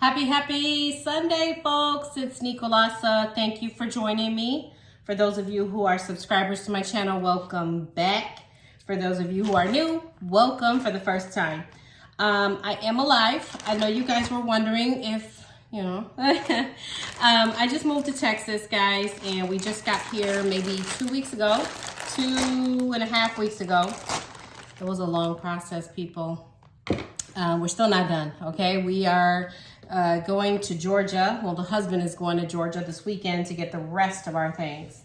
Happy Sunday, folks. It's Nicolasa. Thank you for joining me. For those of you who are subscribers to my channel, welcome back. For those of you who are new, welcome for the first time. I am alive. I know you guys were wondering if, I just moved to Texas, guys, and we just got here maybe 2 weeks ago, 2.5 weeks ago. It was a long process, people. We're still not done, okay? We are going to Georgia. Well, the husband is going to Georgia this weekend to get the rest of our things.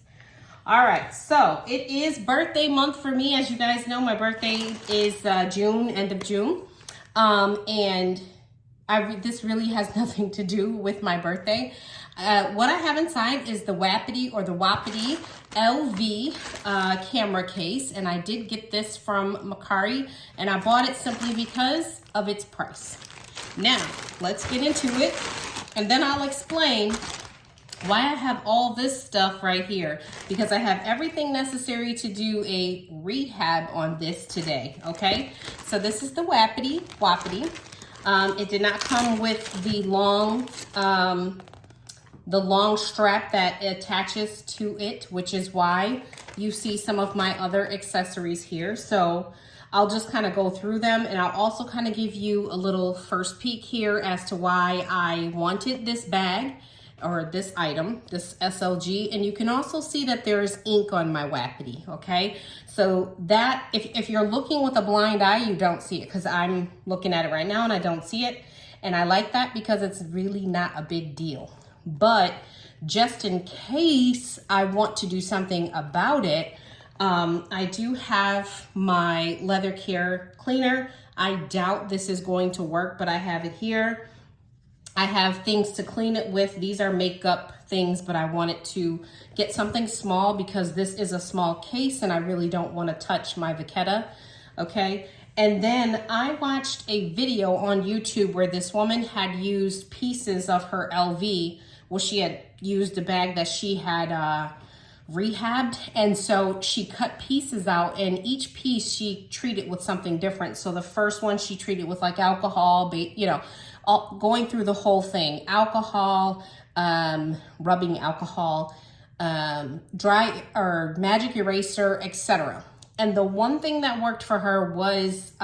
All right, so it is birthday month for me. As you guys know, my birthday is June, end of June. And this really has nothing to do with my birthday. What I have inside is the Wapity LV camera case, and I did get this from Mercari, and I bought it simply because of its price. Now, let's get into it, and then I'll explain why I have all this stuff right here, because I have everything necessary to do a rehab on this today, okay? So this is the Wapity. It did not come with the long strap that attaches to it, which is why you see some of my other accessories here. So I'll just kind of go through them, and I'll also kind of give you a little first peek here as to why I wanted this bag or this item, this SLG. And you can also see that there is ink on my Wapity, okay? So that, if you're looking with a blind eye, you don't see it, because I'm looking at it right now and I don't see it. And I like that because it's really not a big deal. But just in case I want to do something about it, I do have my leather care cleaner. I doubt this is going to work, but I have it here. I have things to clean it with. These are makeup things, but I wanted to get something small because this is a small case and I really don't want to touch my Vachetta, okay? And then I watched a video on YouTube where this woman had used pieces of her LV. Well, she had used a bag that she had rehabbed, and so she cut pieces out, and each piece she treated with something different. So the first one she treated with like alcohol, going through the whole thing, alcohol, rubbing alcohol, dry or magic eraser, etc. And the one thing that worked for her was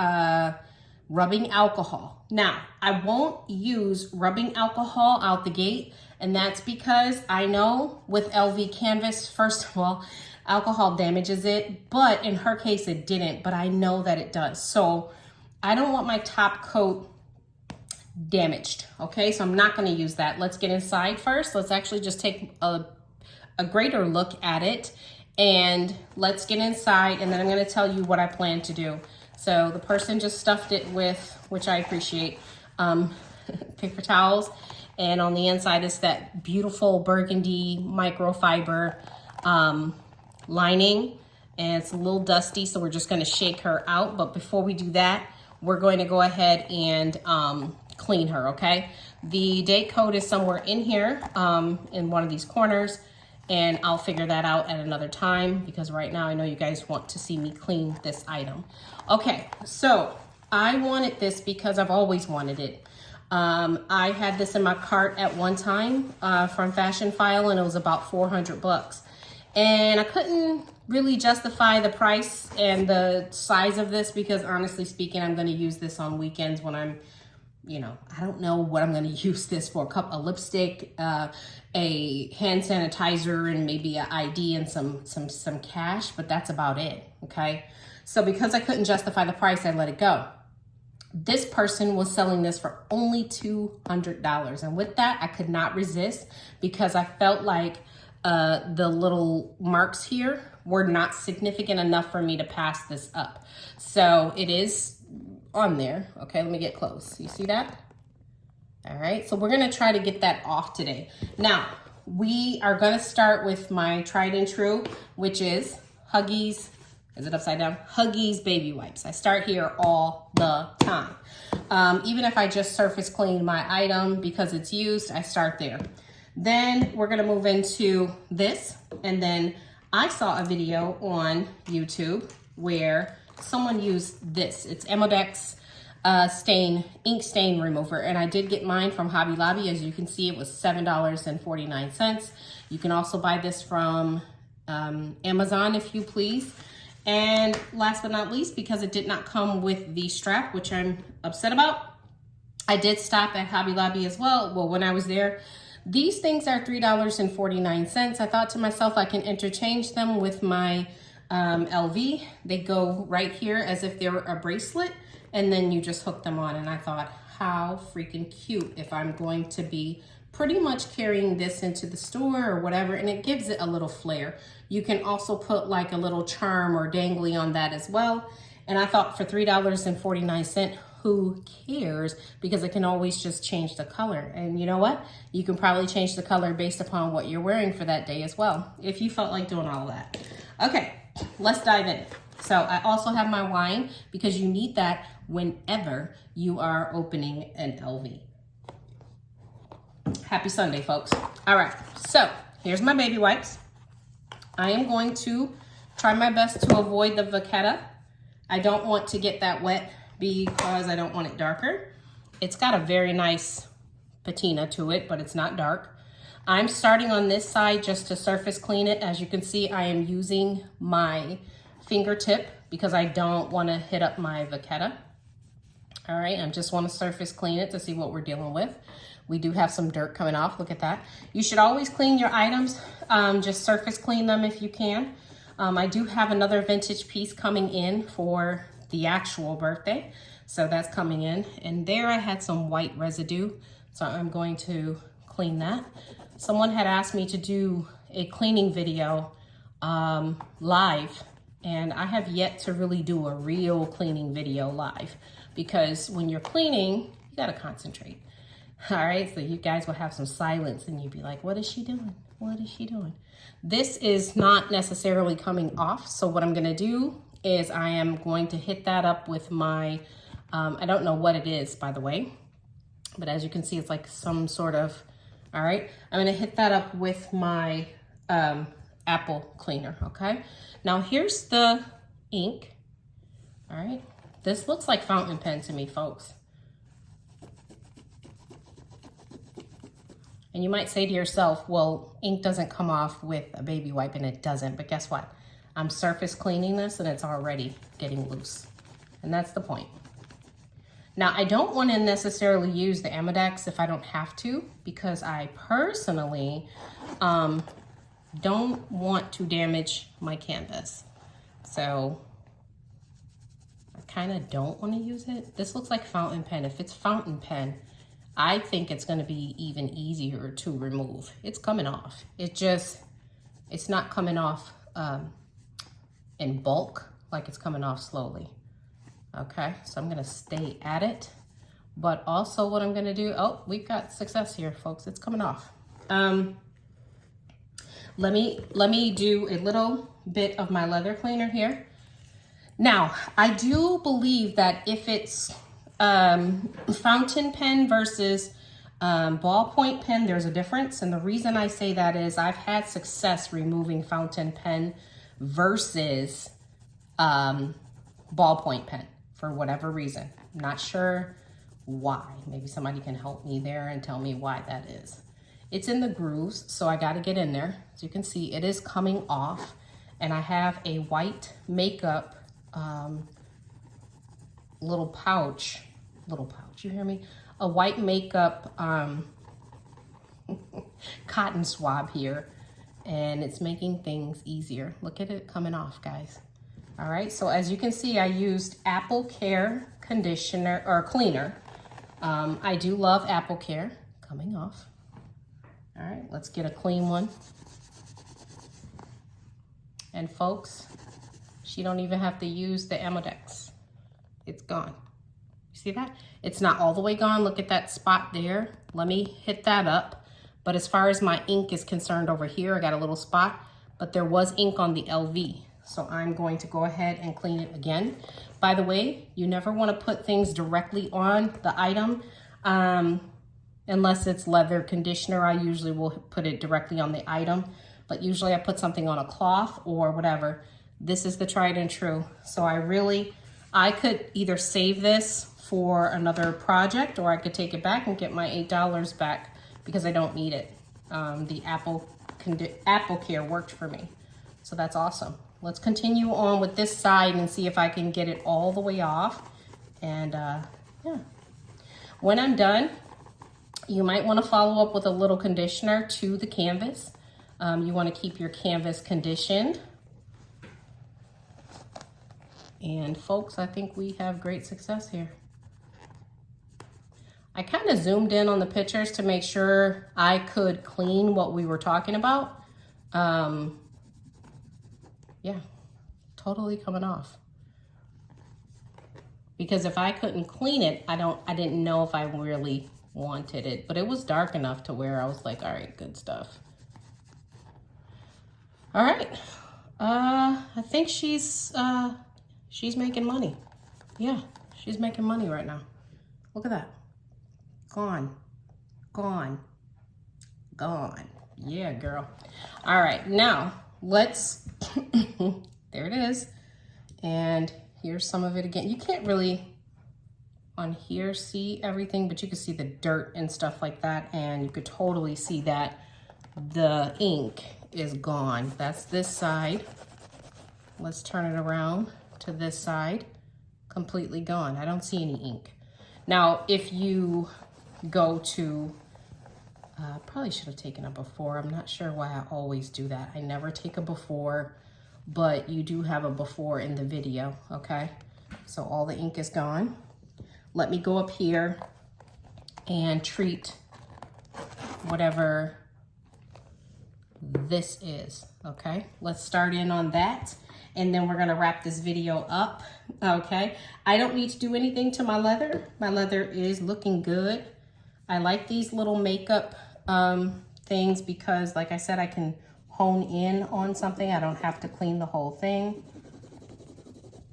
rubbing alcohol. Now, I won't use rubbing alcohol out the gate, and that's because I know with LV canvas, first of all, alcohol damages it, but in her case it didn't, but I know that it does. So I don't want my top coat damaged, okay? So I'm not gonna use that. Let's get inside first. Let's actually just take a greater look at it, and let's get inside, and then I'm gonna tell you what I plan to do. So the person just stuffed it with, which I appreciate, paper towels. And on the inside is that beautiful burgundy microfiber lining. And it's a little dusty, so we're just gonna shake her out. But before we do that, we're going to go ahead and clean her, okay? The date code is somewhere in here, in one of these corners. And I'll figure that out at another time, because right now I know you guys want to see me clean this item. Okay, so I wanted this because I've always wanted it. I had this in my cart at one time from Fashion File, and it was about 400 bucks. And I couldn't really justify the price and the size of this because, honestly speaking, I'm going to use this on weekends when I'm, I don't know what I'm going to use this for. A lipstick, a hand sanitizer, and maybe an ID and some cash, but that's about it, okay? So because I couldn't justify the price, I let it go. This person was selling this for only $200. And with that, I could not resist because I felt like the little marks here were not significant enough for me to pass this up. So it is on there. Okay, let me get close. You see that? All right, so we're gonna try to get that off today. Now, we are gonna start with my tried and true, which is Huggies. Is it upside down? Huggies baby wipes. I start here all the time. Even if I just surface clean my item because it's used, I start there. Then we're gonna move into this. And then I saw a video on YouTube where someone used this. It's Amodex ink stain remover. And I did get mine from Hobby Lobby. As you can see, it was $7.49. You can also buy this from Amazon if you please. And last but not least, because it did not come with the strap, which I'm upset about, I did stop at Hobby Lobby as well. Well, when I was there, these things are $3.49. I thought to myself, I can interchange them with my LV. They go right here as if they were a bracelet, and then you just hook them on. And I thought, how freaking cute if I'm going to be pretty much carrying this into the store or whatever, and it gives it a little flair. You can also put like a little charm or dangly on that as well. And I thought for $3.49, who cares? Because it can always just change the color. And you know what? You can probably change the color based upon what you're wearing for that day as well, if you felt like doing all of that. Okay, let's dive in. So I also have my wine because you need that whenever you are opening an LV. Happy Sunday, folks. All right, so here's my baby wipes. I am going to try my best to avoid the vachetta. I don't want to get that wet because I don't want it darker. It's got a very nice patina to it, but it's not dark. I'm starting on this side just to surface clean it. As you can see, I am using my fingertip because I don't want to hit up my vachetta. All right, I just want to surface clean it to see what we're dealing with. We do have some dirt coming off, look at that. You should always clean your items, just surface clean them if you can. I do have another vintage piece coming in for the actual birthday, so that's coming in. And there I had some white residue, so I'm going to clean that. Someone had asked me to do a cleaning video live, and I have yet to really do a real cleaning video live, because when you're cleaning, you gotta concentrate. All right, so you guys will have some silence and you'd be like, what is she doing? What is she doing? This is not necessarily coming off, so what I'm gonna do is I am going to hit that up with my, I don't know what it is, by the way, but as you can see, it's like some sort of, all right, I'm gonna hit that up with my apple cleaner, okay? Now here's the ink, all right? This looks like fountain pen to me, folks. And you might say to yourself, well, ink doesn't come off with a baby wipe, and it doesn't, but guess what? I'm surface cleaning this and it's already getting loose. And that's the point. Now, I don't want to necessarily use the Amodex if I don't have to, because I personally don't want to damage my canvas. So I kind of don't want to use it. This looks like fountain pen. If it's fountain pen, I think it's going to be even easier to remove. It's coming off. It's not coming off in bulk, like it's coming off slowly. Okay, so I'm gonna stay at it. But also what I'm gonna do, oh, we've got success here, folks. It's coming off. Let me do a little bit of my leather cleaner here. Now, I do believe that if it's fountain pen versus ballpoint pen, there's a difference. And the reason I say that is I've had success removing fountain pen versus ballpoint pen for whatever reason. I'm not sure why. Maybe somebody can help me there and tell me why that is. It's in the grooves, so I got to get in there. As you can see, it is coming off, and I have a white makeup little pouch, you hear me? A white makeup cotton swab here, and it's making things easier. Look at it coming off, guys. All right, so as you can see, I used Apple Care conditioner or cleaner. I do love Apple Care. Coming off. All right, let's get a clean one. And folks, she don't even have to use the Amodex. It's gone. You see that? It's not all the way gone. Look at that spot there. Let me hit that up. But as far as my ink is concerned over here, I got a little spot, but there was ink on the LV. So I'm going to go ahead and clean it again. By the way, you never want to put things directly on the item unless it's leather conditioner. I usually will put it directly on the item, but usually I put something on a cloth or whatever. This is the tried and true. So I could either save this for another project, or I could take it back and get my $8 back because I don't need it. The Apple Care worked for me. So that's awesome. Let's continue on with this side and see if I can get it all the way off. And yeah, when I'm done, you might want to follow up with a little conditioner to the canvas. You want to keep your canvas conditioned. And folks, I think we have great success here. I kind of zoomed in on the pictures to make sure I could clean what we were talking about. Yeah, totally coming off. Because if I couldn't clean it, I didn't know if I really wanted it, but it was dark enough to where I was like, all right, good stuff. All right, I think she's making money. Yeah, she's making money right now. Look at that. Gone, gone, gone. Yeah, girl. All right, now let's, there it is. And here's some of it again. You can't really on here see everything, but you can see the dirt and stuff like that. And you could totally see that the ink is gone. That's this side. Let's turn it around to this side. Completely gone. I don't see any ink. Now, if you go to, probably should have taken a before. I'm not sure why I always do that. I never take a before, but you do have a before in the video, okay? So all the ink is gone. Let me go up here and treat whatever this is, okay? Let's start in on that, and then we're gonna wrap this video up, okay? I don't need to do anything to my leather. My leather is looking good. I like these little makeup things because, like I said, I can hone in on something. I don't have to clean the whole thing.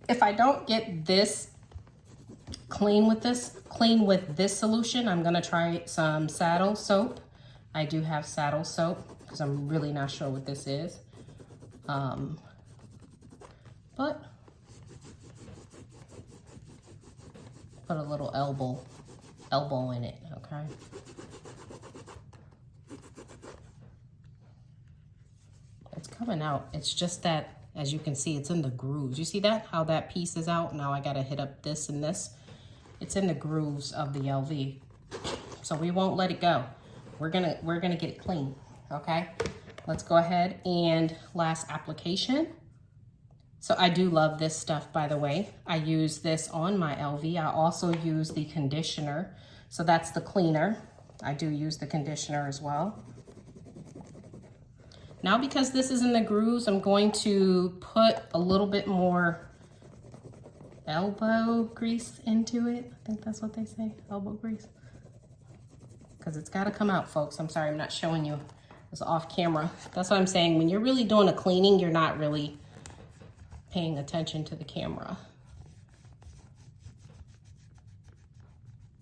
If I don't get this clean with this solution, I'm gonna try some saddle soap. I do have saddle soap because I'm really not sure what this is. But put a little elbow in it, okay? It's coming out. It's just that, as you can see, it's in the grooves. You see that? How that piece is out? Now I gotta hit up this and this. It's in the grooves of the LV. So we won't let it go. We're gonna get it clean, okay? Let's go ahead and last application. So I do love this stuff, by the way. I use this on my LV. I also use the conditioner. So that's the cleaner. I do use the conditioner as well. Now, because this is in the grooves, I'm going to put a little bit more elbow grease into it. I think that's what they say, elbow grease. Because it's got to come out, folks. I'm sorry, I'm not showing you. It's off camera. That's what I'm saying. When you're really doing a cleaning, you're not really paying attention to the camera.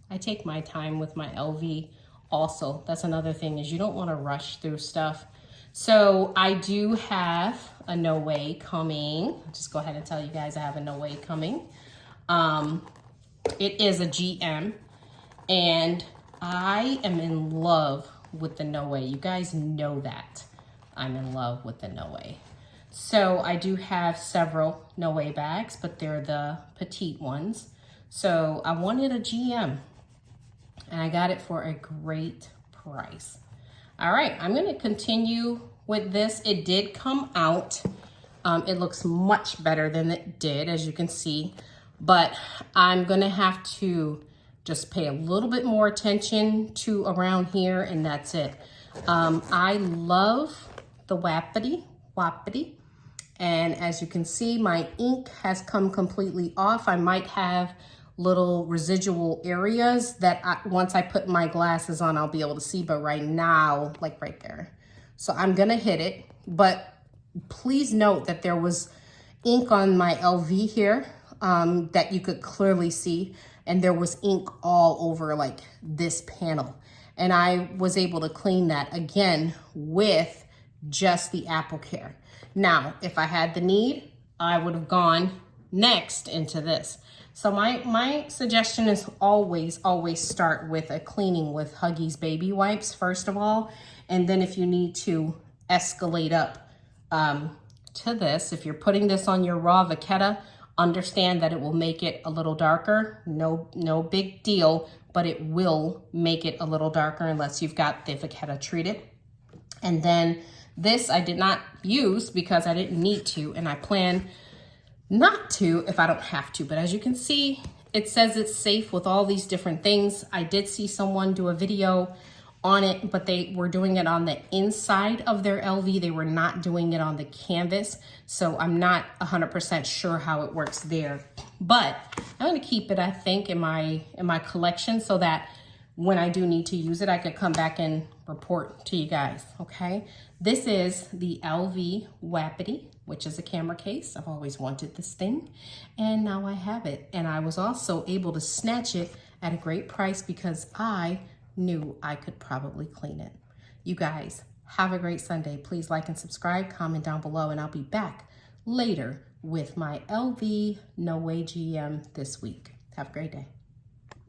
I take my time with my LV also. That's another thing, is you don't want to rush through stuff. So I do have a No Way coming. I'll just go ahead and tell you guys I have a No Way coming. It is a GM, and I am in love with the No Way. You guys know that I'm in love with the No Way. So I do have several No Way bags, but they're the petite ones. So I wanted a GM, and I got it for a great price. All right, I'm gonna continue with this. It did come out. It looks much better than it did, as you can see, but I'm gonna have to just pay a little bit more attention to around here, and that's it. I love the Wapity, and as you can see, my ink has come completely off. I might have little residual areas that once I put my glasses on, I'll be able to see, but right now, like right there. So I'm gonna hit it, but please note that there was ink on my LV here that you could clearly see, and there was ink all over like this panel. And I was able to clean that again with just the Apple Care. Now, if I had the need, I would have gone next into this. So my suggestion is always start with a cleaning with Huggies baby wipes first of all. And then if you need to escalate up to this, if you're putting this on your raw vachetta, understand that it will make it a little darker. No big deal, but it will make it a little darker unless you've got the vachetta treated. And then this I did not use because I didn't need to, and I plan not to if I don't have to. But as you can see, it says it's safe with all these different things. I did see someone do a video on it, but they were doing it on the inside of their LV. They were not doing it on the canvas. So I'm not 100% sure how it works there. But I'm gonna keep it, I think, in my collection so that when I do need to use it, I could come back and report to you guys, okay? This is the LV Wapity, which is a camera case. I've always wanted this thing, and now I have it. And I was also able to snatch it at a great price because I knew I could probably clean it. You guys, have a great Sunday. Please like and subscribe, comment down below, and I'll be back later with my LV No Way GM this week. Have a great day.